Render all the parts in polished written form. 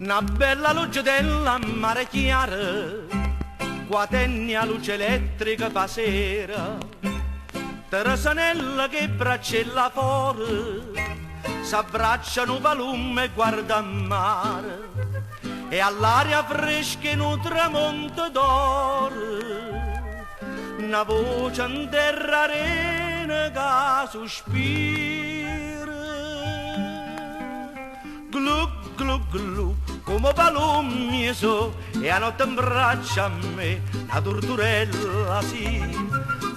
Una bella luce della mare chiara, quatenni a luce elettrica pa sera, Teresanella che braccella fuori, s'abbracciano palume e guarda a mare, e all'aria fresca in un tramonto d'oro, una voce in terra arena che sospira, glu glu glu, come palume so, e a notte in braccia a me, la torturella sì.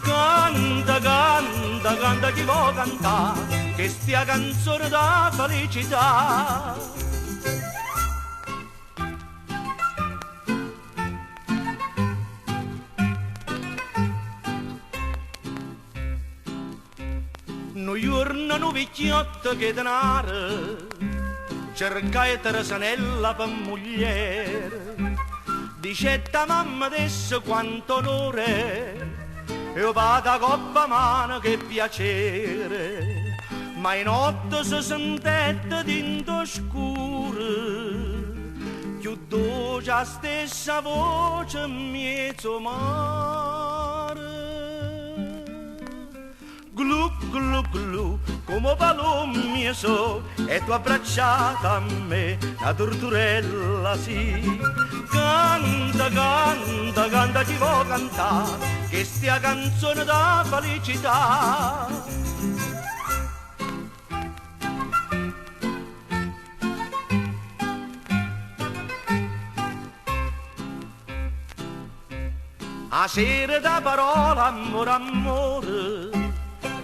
Canta, canta, canta chi vuoi cantare, che stia canzone da felicità. Un giorno un vecchiotto che denaro cercai Teresanella per mogliere, dicetta mamma adesso quanto onore, io vado a coppa mano che piacere, ma in notte si sentette dinto scuro, più dolce la stessa voce in mezzo mare. Glu glu glu, come palume so, e tu abbracciata a me, la torturella sì. Canta, canta, canta chi vuoi cantare, che stia canzone da felicità. A sera da parola amore, amore,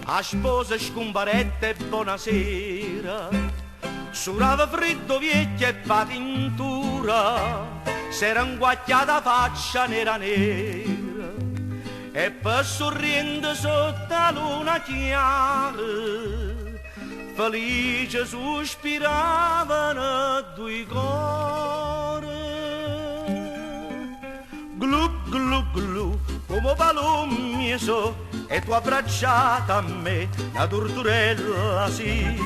a sposa scomparetta e buonasera, surava freddo vecchia e patintura, s'era inguacchiata faccia nera nera, e per sorrendo sotto la luna chiara, felice sospiravano due cuori. Glu glu glu, come palume so, e tu abbracciata a me, la torturella sì.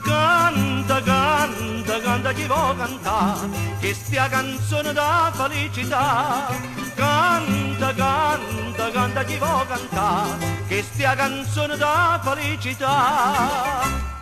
Canta, canta, canta chi vuoi cantare, che stia canzone da felicità. Canta, canta, canta chi vuoi cantare, che stia canzone da felicità.